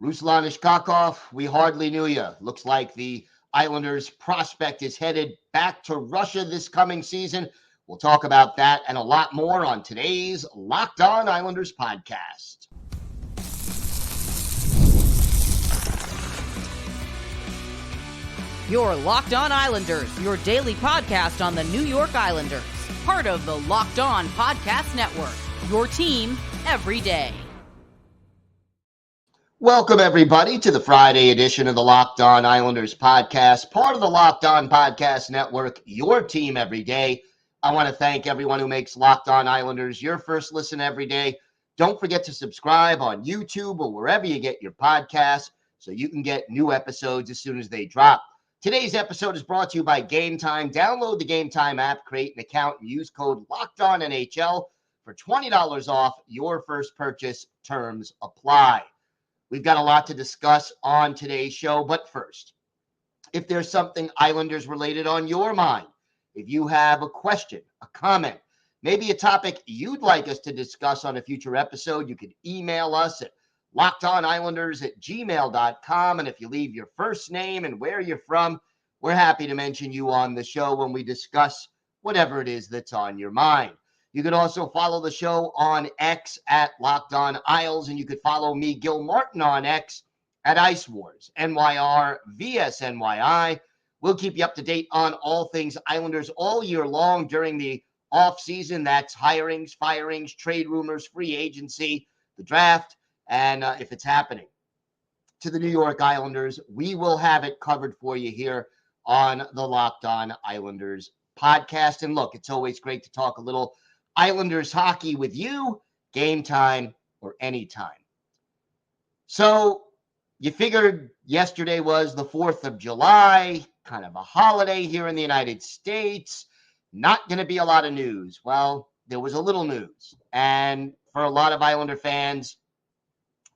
Ruslan Iskhakov, we hardly knew you. Looks like the Islanders prospect is headed back to Russia this coming season. We'll talk about that and a lot more on today's Locked On Islanders podcast. Your Locked On Islanders, your daily podcast on the New York Islanders. Part of the Locked On Podcast Network, your team every day. Welcome, everybody, to the Friday edition of the Locked On Islanders podcast, part of the Locked On Podcast Network, your team every day. I want to thank everyone who makes Locked On Islanders your first listen every day. Don't forget to subscribe on YouTube or wherever you get your podcasts so you can get new episodes as soon as they drop. Today's episode is brought to you by Game Time. Download the Game Time app, create an account, and use code LOCKEDONNHL for $20 off your first purchase. Terms apply. We've got a lot to discuss on today's show, but first, if there's something Islanders related on your mind, if you have a question, a comment, maybe a topic you'd like us to discuss on a future episode, you can email us at lockedonislanders@gmail.com. And if you leave your first name and where you're from, we're happy to mention you on the show when we discuss whatever it is that's on your mind. You can also follow the show on X at Locked On Isles, and you could follow me, Gil Martin, on X at Ice Wars, NYR, VSNYI. We'll keep you up to date on all things Islanders all year long during the off season. That's hirings, firings, trade rumors, free agency, the draft, and if it's happening to the New York Islanders, we will have it covered for you here on the Locked On Islanders podcast. And look, it's always great to talk a little Islanders hockey with you, game time or anytime. So you figured yesterday was the 4th of July, kind of a holiday here in the United States. Not going to be a lot of news. Well, there was a little news. And for a lot of Islander fans,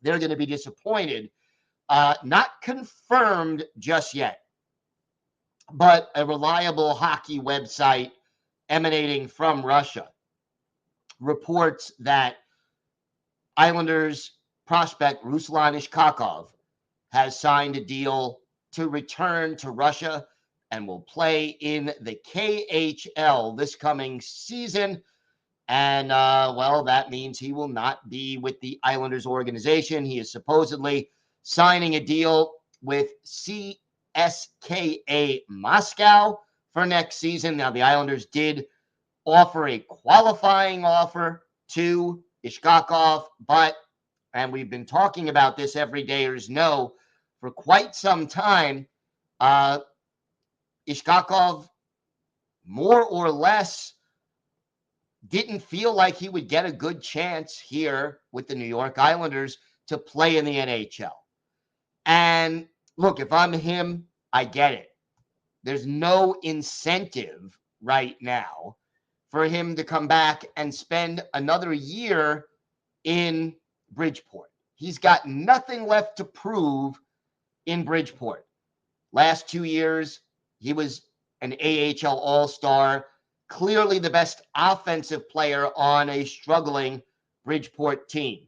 they're going to be disappointed. Not confirmed just yet, but a reliable hockey website emanating from Russia reports that Islanders prospect Ruslan Iskakov has signed a deal to return to Russia and will play in the KHL this coming season. And, well, that means he will not be with the Islanders organization. He is supposedly signing a deal with CSKA Moscow for next season. Now, the Islanders did offer a qualifying offer to Iskakov, but, and we've been talking about this everydayers know for quite some time, Iskakov more or less didn't feel like he would get a good chance here with the New York Islanders to play in the NHL. And look, if I'm him, I get it. There's no incentive right now for him to come back and spend another year in Bridgeport. He's got nothing left to prove in Bridgeport. Last 2 years, he was an AHL All Star, clearly the best offensive player on a struggling Bridgeport team.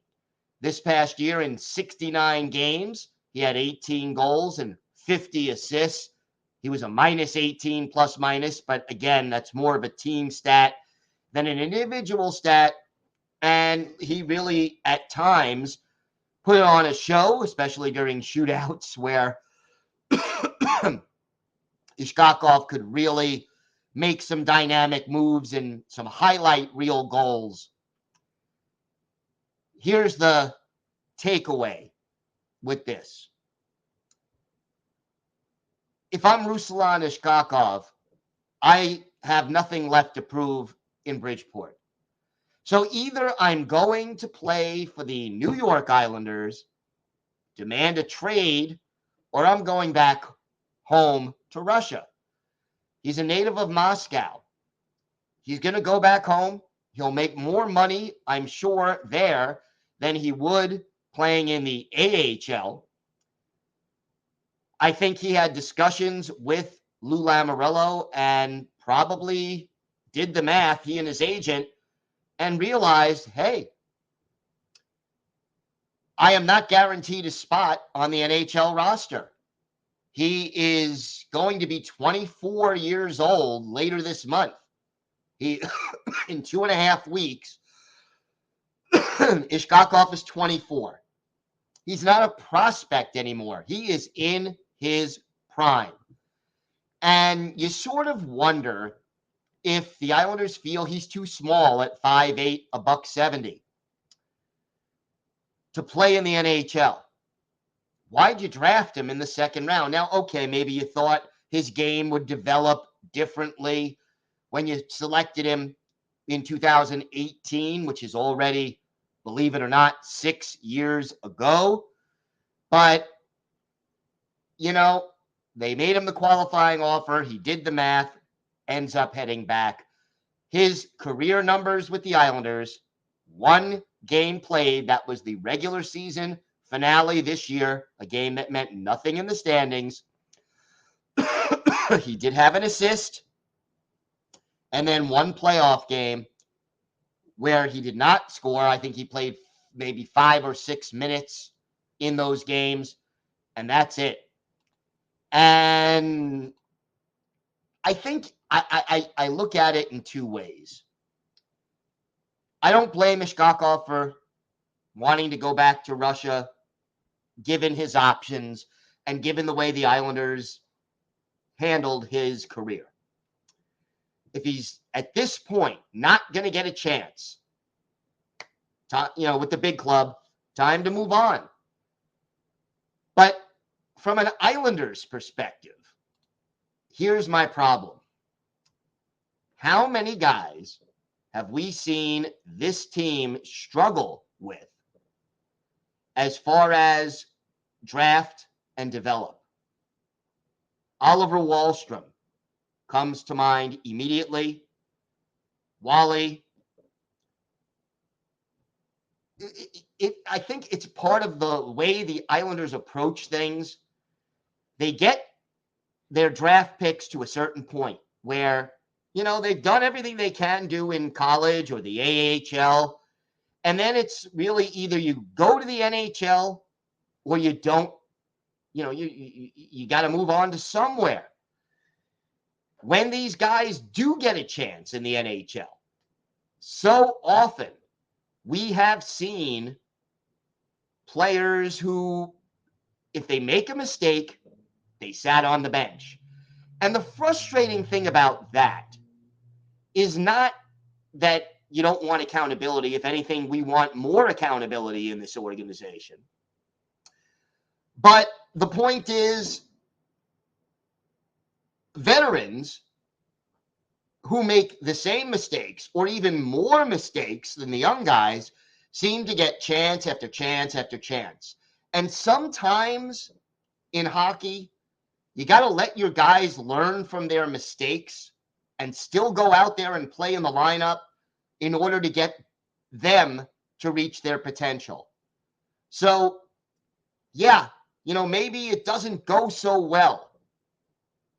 This past year, in 69 games, he had 18 goals and 50 assists. He was a minus 18 plus minus, but again, that's more of a team stat than an individual stat. And he really, at times, put on a show, especially during shootouts where Iskakov could really make some dynamic moves and some highlight reel goals. Here's the takeaway with this. If I'm Ruslan Iskakov, I have nothing left to prove in Bridgeport. So either I'm going to play for the New York Islanders, demand a trade, or I'm going back home to Russia. He's a native of Moscow. He's going to go back home. He'll make more money, I'm sure, there than he would playing in the AHL. I think he had discussions with Lou Lamoriello and probably did the math, he and his agent, and realized, hey, I am not guaranteed a spot on the NHL roster. He is going to be 24 years old later this month. He, in 2.5 weeks, Iskakov is 24. He's not a prospect anymore. He is in his prime. And you sort of wonder if the Islanders feel he's too small at 5'8", $170 to play in the NHL. Why'd you draft him in the second round? Now, okay, maybe you thought his game would develop differently when you selected him in 2018, which is already, believe it or not, 6 years ago. But, you know, they made him the qualifying offer. He did the math, ends up heading back. His career numbers with the Islanders, 1 game played, that was the regular season finale this year, a game that meant nothing in the standings. He did have an assist, and then 1 playoff game where he did not score. I think he played maybe 5 or 6 minutes in those games, and that's it. And I think I look at it in 2 ways. I don't blame Iskakov for wanting to go back to Russia, given his options and given the way the Islanders handled his career. If he's at this point not going to get a chance, with the big club, time to move on. But from an Islanders perspective, here's my problem. How many guys have we seen this team struggle with as far as draft and develop? Oliver Wahlstrom comes to mind immediately. Wally. I think it's part of the way the Islanders approach things. They get their draft picks to a certain point where, they've done everything they can do in college or the AHL. And then it's really either you go to the NHL or you don't. You got to move on to somewhere. When these guys do get a chance in the NHL, so often we have seen players who, if they make a mistake, they sat on the bench. And the frustrating thing about that is not that you don't want accountability. If anything, we want more accountability in this organization. But the point is, veterans who make the same mistakes or even more mistakes than the young guys seem to get chance after chance after chance. And sometimes in hockey, you got to let your guys learn from their mistakes and still go out there and play in the lineup in order to get them to reach their potential. So, yeah, maybe it doesn't go so well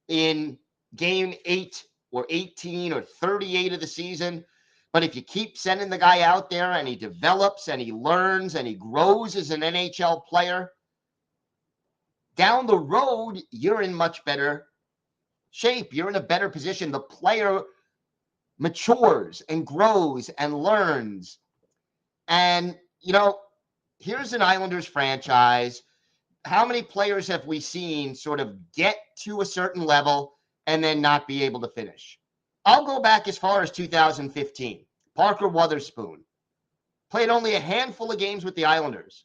in game 8 or 18 or 38 of the season. But if you keep sending the guy out there and he develops and he learns and he grows as an NHL player, down the road, you're in much better shape. You're in a better position. The player matures and grows and learns. And, here's an Islanders franchise. How many players have we seen sort of get to a certain level and then not be able to finish? I'll go back as far as 2015. Parker Wotherspoon played only a handful of games with the Islanders.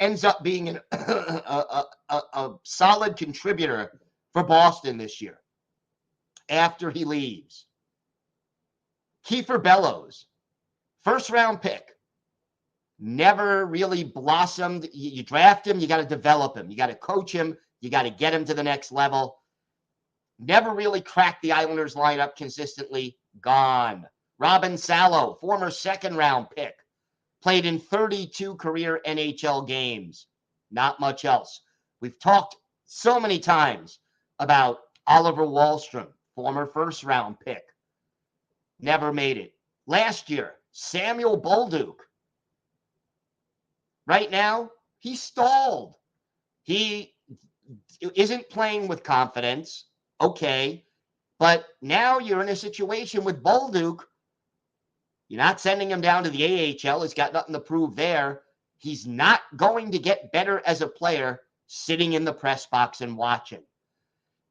Ends up being a solid contributor for Boston this year after he leaves. Kiefer Bellows, first-round pick. Never really blossomed. You draft him, you got to develop him. You got to coach him. You got to get him to the next level. Never really cracked the Islanders lineup consistently. Gone. Robin Salo, former second-round pick. Played in 32 career NHL games. Not much else. We've talked so many times about Oliver Wahlstrom, former first-round pick. Never made it. Last year, Samuel Bolduc. right now, he's stalled. He isn't playing with confidence. Okay. But now you're in a situation with Bolduc. You're not sending him down to the AHL. He's got nothing to prove there. He's not going to get better as a player sitting in the press box and watching.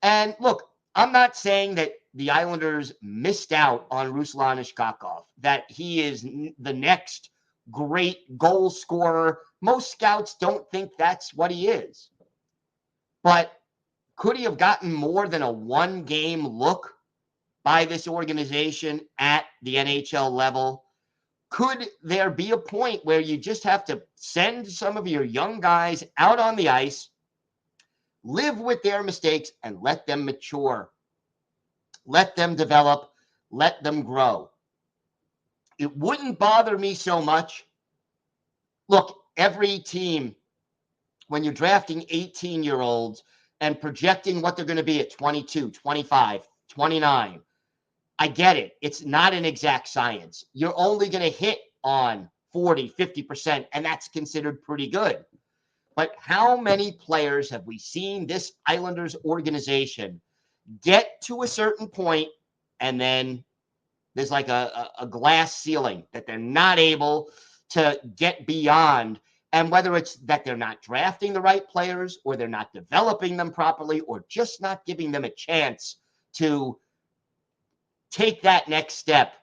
And look, I'm not saying that the Islanders missed out on Ruslan Iskhakov, that he is the next great goal scorer. Most scouts don't think that's what he is. But could he have gotten more than a one-game look by this organization at the NHL level? Could there be a point where you just have to send some of your young guys out on the ice, live with their mistakes, and let them mature, let them develop, let them grow? It wouldn't bother me so much. Look, every team, when you're drafting 18-year-olds and projecting what they're going to be at 22, 25, 29, I get it. It's not an exact science. You're only going to hit on 40, 50%, and that's considered pretty good. But how many players have we seen this Islanders organization get to a certain point, and then there's like a glass ceiling that they're not able to get beyond? And whether it's that they're not drafting the right players, or they're not developing them properly, or just not giving them a chance to take that next step,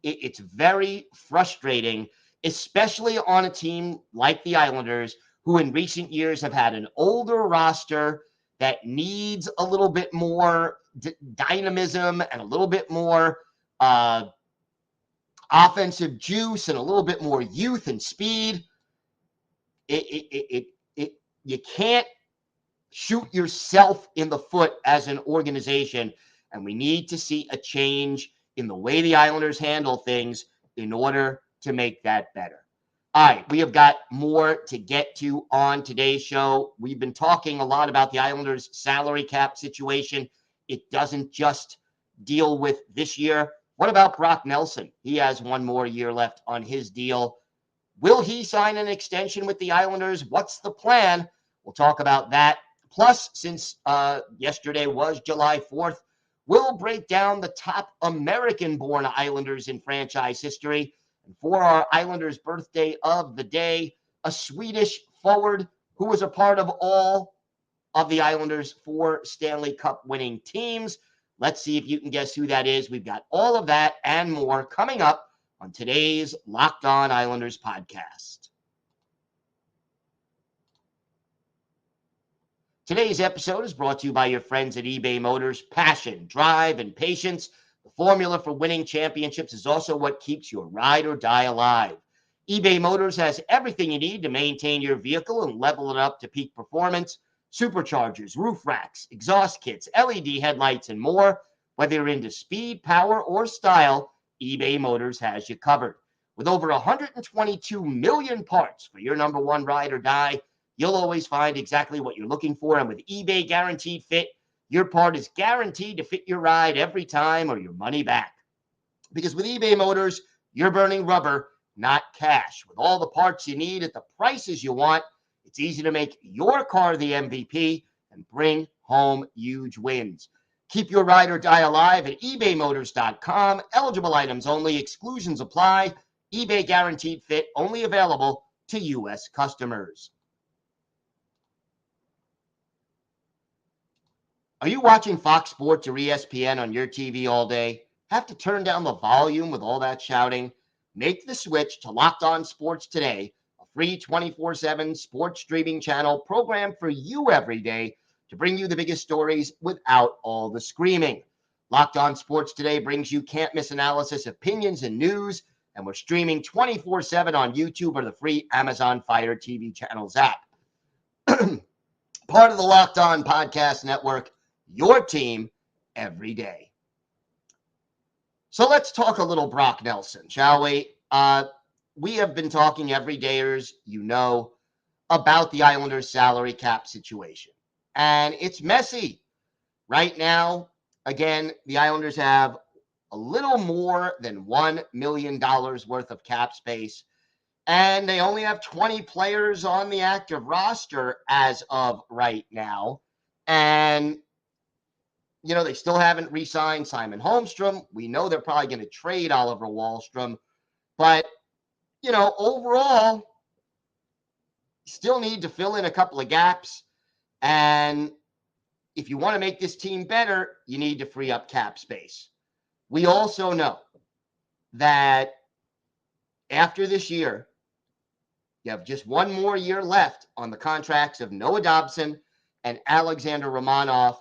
it's very frustrating, especially on a team like the Islanders, who in recent years have had an older roster that needs a little bit more dynamism and a little bit more offensive juice and a little bit more youth and speed. You can't shoot yourself in the foot as an organization, and we need to see a change in the way the Islanders handle things in order to make that better. All right, we have got more to get to on today's show. We've been talking a lot about the Islanders' salary cap situation. It doesn't just deal with this year. What about Brock Nelson? He has one more year left on his deal. Will he sign an extension with the Islanders? What's the plan? We'll talk about that. Plus, since yesterday was July 4th, we'll break down the top American-born Islanders in franchise history. And for our Islanders birthday of the day, a Swedish forward who was a part of all of the Islanders' 4 Stanley Cup winning teams. Let's see if you can guess who that is. We've got all of that and more coming up on today's Locked On Islanders podcast. Today's episode is brought to you by your friends at eBay Motors. Passion, drive, and patience. The formula for winning championships is also what keeps your ride or die alive. eBay Motors has everything you need to maintain your vehicle and level it up to peak performance. Superchargers, roof racks, exhaust kits, LED headlights, and more. Whether you're into speed, power, or style, eBay Motors has you covered. With over 122 million parts for your number one ride or die, you'll always find exactly what you're looking for. And with eBay Guaranteed Fit, your part is guaranteed to fit your ride every time or your money back. Because with eBay Motors, you're burning rubber, not cash. With all the parts you need at the prices you want, it's easy to make your car the MVP and bring home huge wins. Keep your ride or die alive at ebaymotors.com. Eligible items only. Exclusions apply. eBay Guaranteed Fit only available to U.S. customers. Are you watching Fox Sports or ESPN on your TV all day? Have to turn down the volume with all that shouting? Make the switch to Locked On Sports Today, a free 24/7 sports streaming channel programmed for you every day to bring you the biggest stories without all the screaming. Locked On Sports Today brings you can't-miss analysis, opinions, and news, and we're streaming 24/7 on YouTube or the free Amazon Fire TV channels app. Part of the Locked On Podcast Network, your team every day. So let's talk a little Brock Nelson, shall we? We have been talking every dayers, about the Islanders' salary cap situation. And it's messy. Right now, again, the Islanders have a little more than $1 million worth of cap space. And they only have 20 players on the active roster as of right now. And, they still haven't re-signed Simon Holmstrom. We know they're probably going to trade Oliver Wahlstrom. But, overall, still need to fill in a couple of gaps. And if you want to make this team better, you need to free up cap space. We also know that after this year, you have just one more year left on the contracts of Noah Dobson and Alexander Romanov.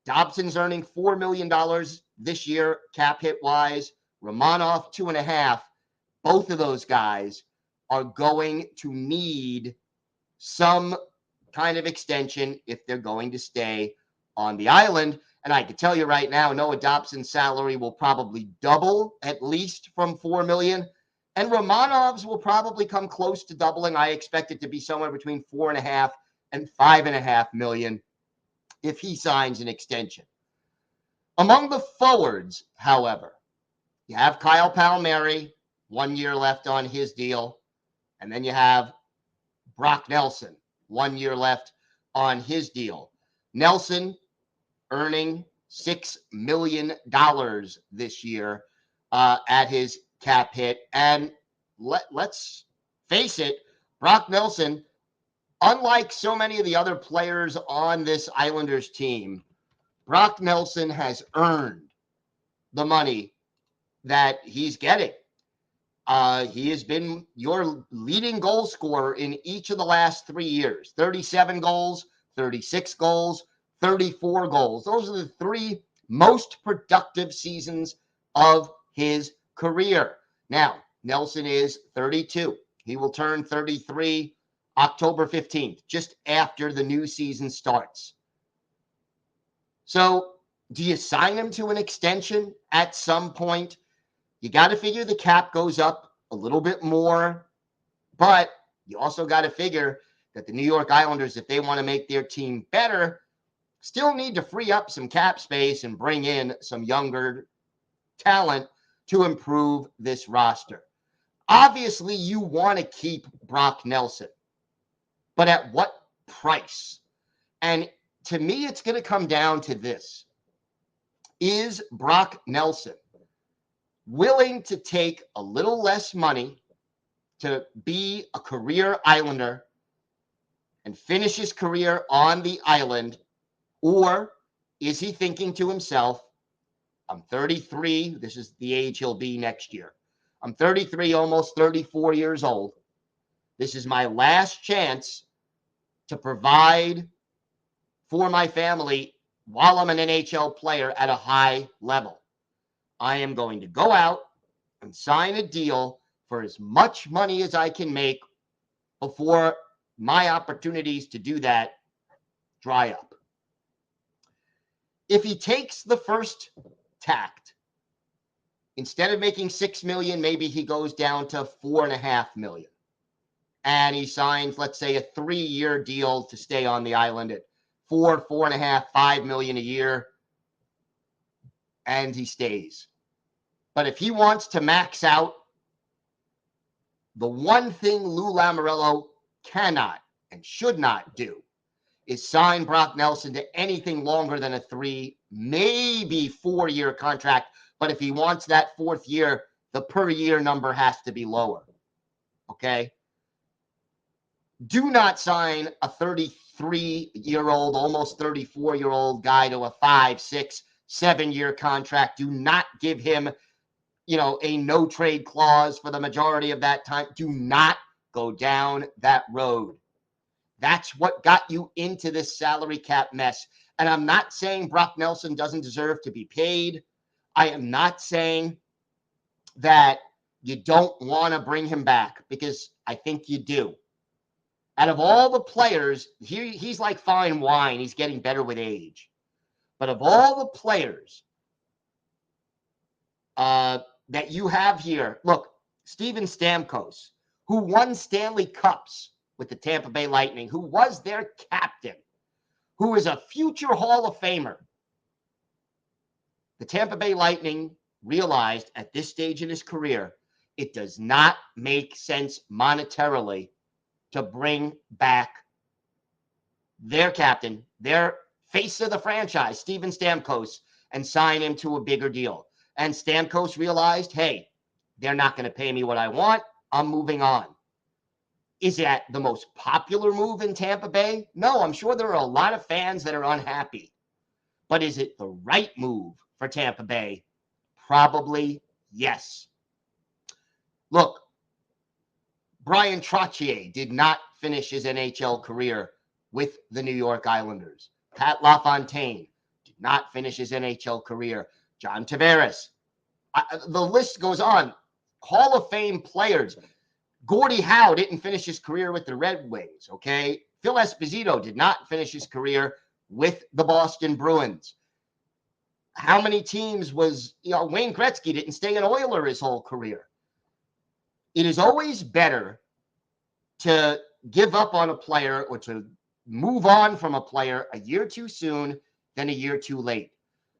Dobson's earning $4 million this year, cap hit wise. Romanov, $2.5 million. Both of those guys are going to need some kind of extension if they're going to stay on the island. And I can tell you right now, Noah Dobson's salary will probably double at least from $4 million. And Romanov's will probably come close to doubling. I expect it to be somewhere between $4.5 million and $5.5 million if he signs an extension. Among the forwards, however, you have Kyle Palmieri, 1 year left on his deal. And then you have Brock Nelson, 1 year left on his deal. Nelson earning $6 million this year at his cap hit. And let's face it, Brock Nelson, unlike so many of the other players on this Islanders team, Brock Nelson has earned the money that he's getting. He has been your leading goal scorer in each of the last 3 years. 37 goals, 36 goals, 34 goals. Those are the 3 most productive seasons of his career. Now, Nelson is 32. He will turn 33 October 15th, just after the new season starts. So, do you sign him to an extension at some point? You got to figure the cap goes up a little bit more, but you also got to figure that the New York Islanders, if they want to make their team better, still need to free up some cap space and bring in some younger talent to improve this roster. Obviously, you want to keep Brock Nelson, but at what price? And to me, it's going to come down to this. Is Brock Nelson willing to take a little less money to be a career Islander and finish his career on the island? Or is he thinking to himself, I'm 33, this is the age he'll be next year. I'm 33, almost 34 years old. This is my last chance to provide for my family while I'm an NHL player at a high level. I am going to go out and sign a deal for as much money as I can make before my opportunities to do that dry up. If he takes the first tact, instead of making $6 million, maybe he goes down to $4.5 million. And he signs, let's say, a 3-year deal to stay on the island at $4.5, $5 million a year. And he stays. But if he wants to max out, the one thing Lou Lamoriello cannot and should not do is sign Brock Nelson to anything longer than a 3, maybe 4-year contract. But if he wants that 4th year, the per year number has to be lower. Okay? Do not sign a 33-year-old, almost 34-year-old guy to a 5, 6, 7-year contract. Do not give him, a no trade clause for the majority of that time. Do not go down that road. That's what got you into this salary cap mess. And I'm not saying Brock Nelson doesn't deserve to be paid. I am not saying that you don't want to bring him back, because I think you do. Out of all the players, he's like fine wine. He's getting better with age. But of all the players that you have here, look, Steven Stamkos, who won Stanley Cups with the Tampa Bay Lightning, who was their captain, who is a future Hall of Famer. The Tampa Bay Lightning realized at this stage in his career, it does not make sense monetarily to bring back their captain, their face of the franchise, Steven Stamkos, and sign him to a bigger deal. And Stamkos realized, hey, they're not going to pay me what I want. I'm moving on. Is that the most popular move in Tampa Bay? No, I'm sure there are a lot of fans that are unhappy. But is it the right move for Tampa Bay? Probably yes. Look, Brian Trottier did not finish his NHL career with the New York Islanders. Pat LaFontaine did not finish his NHL career. John Tavares. The list goes on. Hall of Fame players. Gordie Howe didn't finish his career with the Red Wings, okay? Phil Esposito did not finish his career with the Boston Bruins. How many teams was, Wayne Gretzky didn't stay an Oiler his whole career. It is always better to give up on a player or to move on from a player a year too soon than a year too late.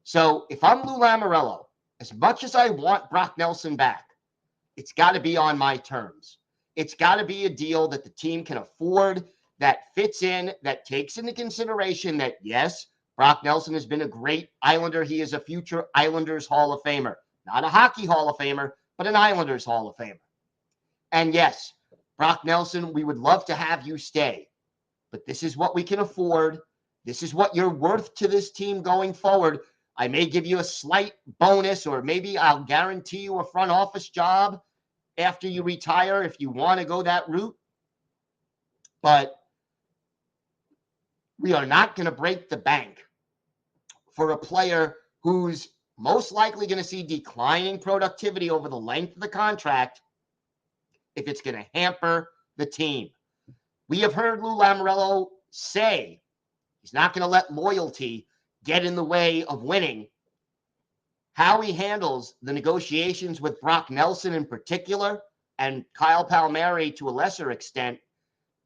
So if I'm Lou Lamoriello, as much as I want Brock Nelson back, it's got to be on my terms. It's got to be a deal that the team can afford, that fits in, that takes into consideration that, yes, Brock Nelson has been a great Islander. He is a future Islanders Hall of Famer. Not a hockey Hall of Famer, but an Islanders Hall of Famer. And yes, Brock Nelson, we would love to have you stay, but this is what we can afford. This is what you're worth to this team going forward. I may give you a slight bonus, or maybe I'll guarantee you a front office job after you retire if you want to go that route. But we are not going to break the bank for a player who's most likely going to see declining productivity over the length of the contract if it's going to hamper the team. We have heard Lou Lamoriello say he's not going to let loyalty get in the way of winning. How he handles the negotiations with Brock Nelson in particular, and Kyle Palmieri to a lesser extent,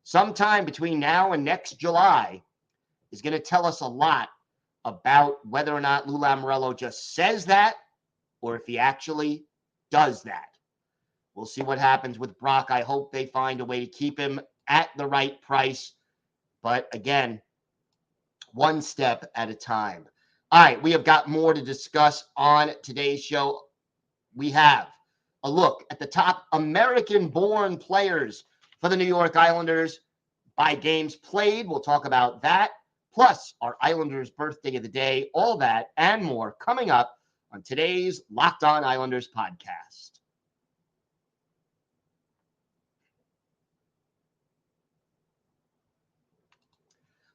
sometime between now and next July, is going to tell us a lot about whether or not Lou Lamoriello just says that or if he actually does that. We'll see what happens with Brock. I hope they find a way to keep him at the right price. But again, one step at a time. All right, we have got more to discuss on today's show. We have a look at the top American-born players for the New York Islanders by games played. We'll talk about that, plus our Islanders birthday of the day, all that and more coming up on today's Locked On Islanders podcast.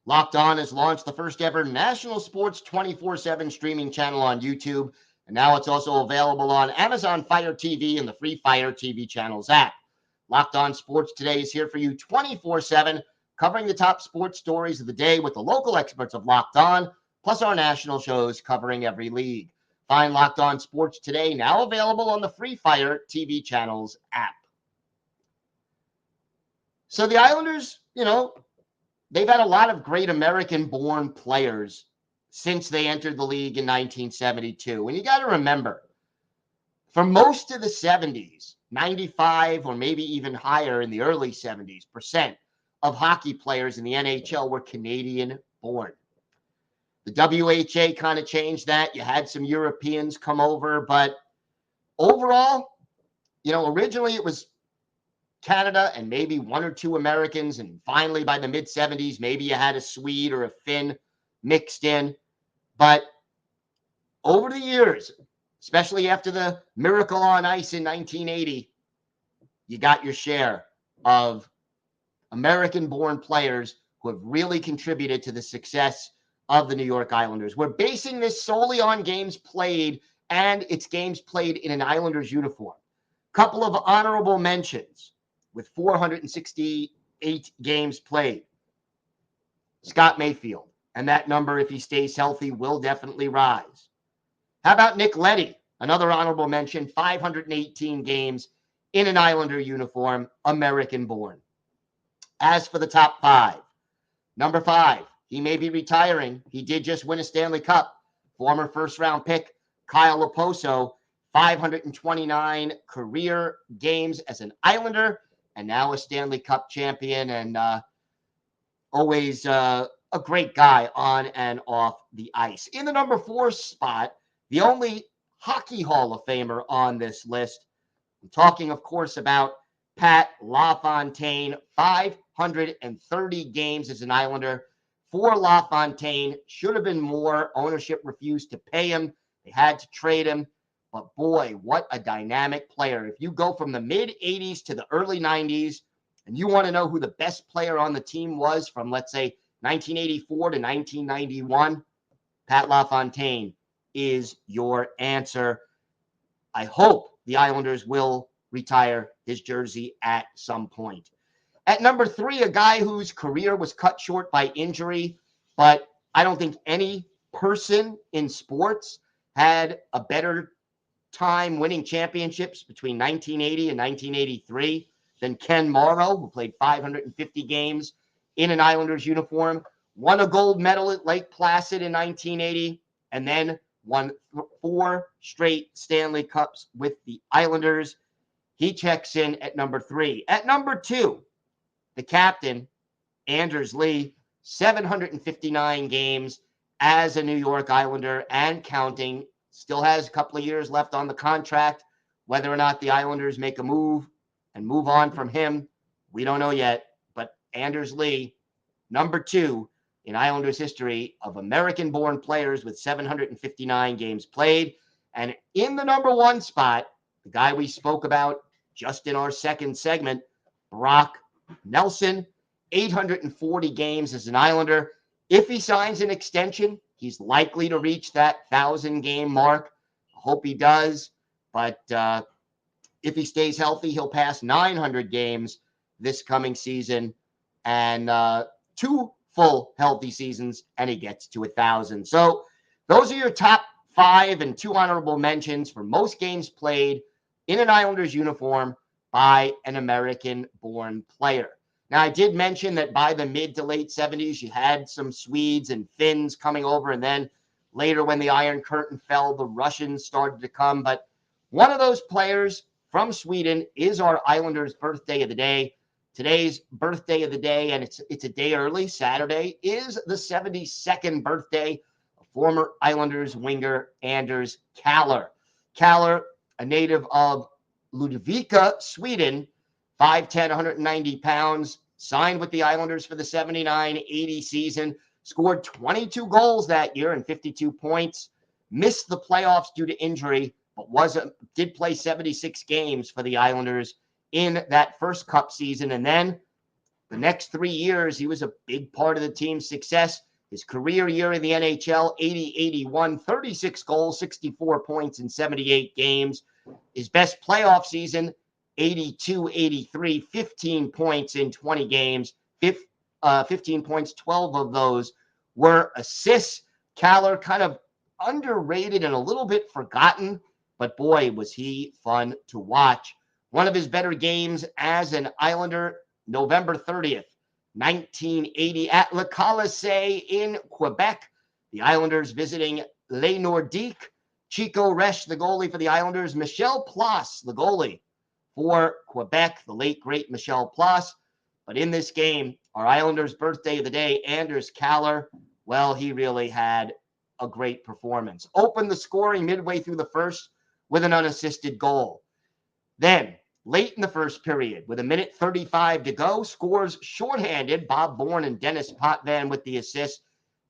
Locked On has launched the first ever national sports 24/7 streaming channel on YouTube, and now it's also available on Amazon Fire TV and the free Fire TV channels app. Locked On Sports Today is here for you 24/7, covering the top sports stories of the day with the local experts of Locked On, plus our national shows covering every league. Find Locked On Sports Today now available on the free Fire TV channels app. So the Islanders, they've had a lot of great American-born players since they entered the league in 1972. And you got to remember, for most of the 70s, 95 or maybe even higher in the early 70s % of hockey players in the NHL were Canadian-born. The WHA kind of changed that. You had some Europeans come over, but overall, originally it was Canada and maybe one or two Americans, and finally by the mid-70s, maybe you had a Swede or a Finn mixed in. But over the years, especially after the Miracle on Ice in 1980, you got your share of American-born players who have really contributed to the success of the New York Islanders. We're basing this solely on games played, and it's games played in an Islanders uniform. Couple of honorable mentions with 468 games played. Scott Mayfield, and that number, if he stays healthy, will definitely rise. How about Nick Leddy? Another honorable mention, 518 games in an Islander uniform, American-born. As for the top five, number 5, he may be retiring. He did just win a Stanley Cup. Former first-round pick Kyle Okposo, 529 career games as an Islander, and now a Stanley Cup champion, and always a great guy on and off the ice. In the number 4 spot, the only Hockey Hall of Famer on this list, I'm talking, of course, about Pat LaFontaine. 530 games as an Islander for LaFontaine. Should have been more. Ownership refused to pay him. They had to trade him. But boy, what a dynamic player. If you go from the mid-'80s to the early '90s, and you want to know who the best player on the team was from, let's say, 1984 to 1991, Pat LaFontaine is your answer. I hope the Islanders will retire his jersey at some point. At number 3, a guy whose career was cut short by injury, but I don't think any person in sports had a better time winning championships between 1980 and 1983 than Ken Morrow, who played 550 games in an Islanders uniform, won a gold medal at Lake Placid in 1980, and then won 4 straight Stanley Cups with the Islanders. He checks in at number 3. At number 2, the captain, Anders Lee, 759 games as a New York Islander and counting. Still has a couple of years left on the contract. Whether or not the Islanders make a move and move on from him, we don't know yet. But Anders Lee, number 2 in Islanders history of American-born players with 759 games played. And in the number 1 spot, the guy we spoke about just in our second segment, Brock Nelson, 840 games as an Islander. If he signs an extension, he's likely to reach that 1,000-game mark. I hope he does. But if he stays healthy, he'll pass 900 games this coming season. And 2 full healthy seasons, and he gets to 1,000. So those are your top 5 and 2 honorable mentions for most games played in an Islanders uniform by an American-born player. Now, I did mention that by the mid to late 70s, you had some Swedes and Finns coming over, and then later when the Iron Curtain fell, the Russians started to come. But one of those players from Sweden is our Islanders' birthday of the day. Today's birthday of the day, and it's a day early, Saturday, is the 72nd birthday of former Islanders winger Anders Kaller. Kaller, a native of Ludvika, Sweden, 5'10", 190 pounds, signed with the Islanders for the 79-80 season, scored 22 goals that year and 52 points, missed the playoffs due to injury, but did play 76 games for the Islanders in that first Cup season. And then the next 3 years, he was a big part of the team's success. His career year in the NHL, 80-81, 36 goals, 64 points in 78 games. His best playoff season, 82-83, 15 points in 20 games, 15 points, 12 of those were assists. Kaller kind of underrated and a little bit forgotten, but boy, was he fun to watch. One of his better games as an Islander, November 30th, 1980 at Le Colisée in Quebec. The Islanders visiting Les Nordiques. Chico Resch, the goalie for the Islanders. Michel Plas, the goalie for Quebec, the late, great Michel Plas. But in this game, our Islanders' birthday of the day, Anders Kaller, well, he really had a great performance. Opened the scoring midway through the first with an unassisted goal. Then, late in the first period, with 1:35 to go, scores shorthanded Bob Bourne and Dennis Potvin with the assist.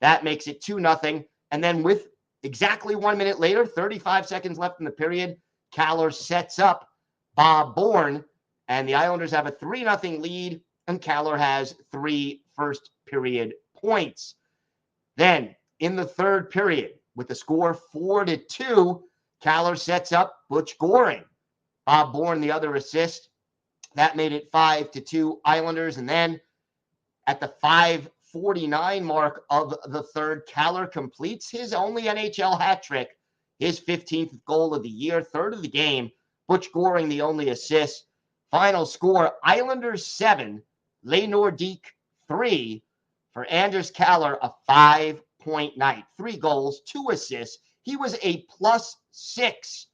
That makes it 2-0. And then with exactly 1 minute later, 35 seconds left in the period, Kaller sets up Bob Bourne, and the Islanders have a 3-0 lead, and Kaller has 3 first-period points. Then, in the third period, with the score 4-2, Kaller sets up Butch Goring. Bob Bourne, the other assist. That made it 5-2 Islanders. And then at the 5:49 mark of the third, Kaller completes his only NHL hat trick, his 15th goal of the year, third of the game. Butch Goring, the only assist. Final score, Islanders 7, Les Nordiques 3. For Anders Kaller, a 5-point night. 3 goals, 2 assists. He was a +6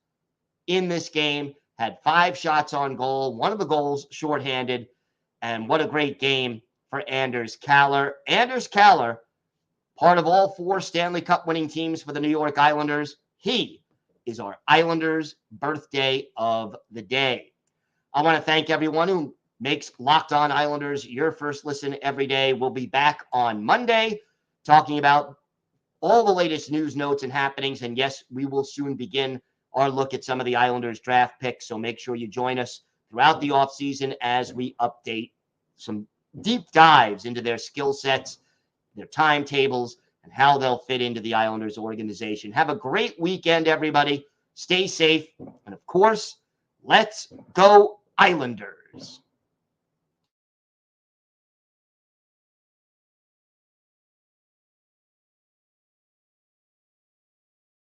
in this game, had 5 shots on goal, one of the goals shorthanded, and what a great game for Anders Kaller. Anders Kaller, part of all 4 Stanley Cup winning teams for the New York Islanders. He is our Islanders birthday of the day. I want to thank everyone who makes Locked On Islanders your first listen every day. We'll be back on Monday talking about all the latest news, notes, and happenings. And yes, we will soon begin our look at some of the Islanders draft picks. So make sure you join us throughout the offseason as we update some deep dives into their skill sets, their timetables, and how they'll fit into the Islanders organization. Have a great weekend, everybody. Stay safe. And of course, let's go Islanders.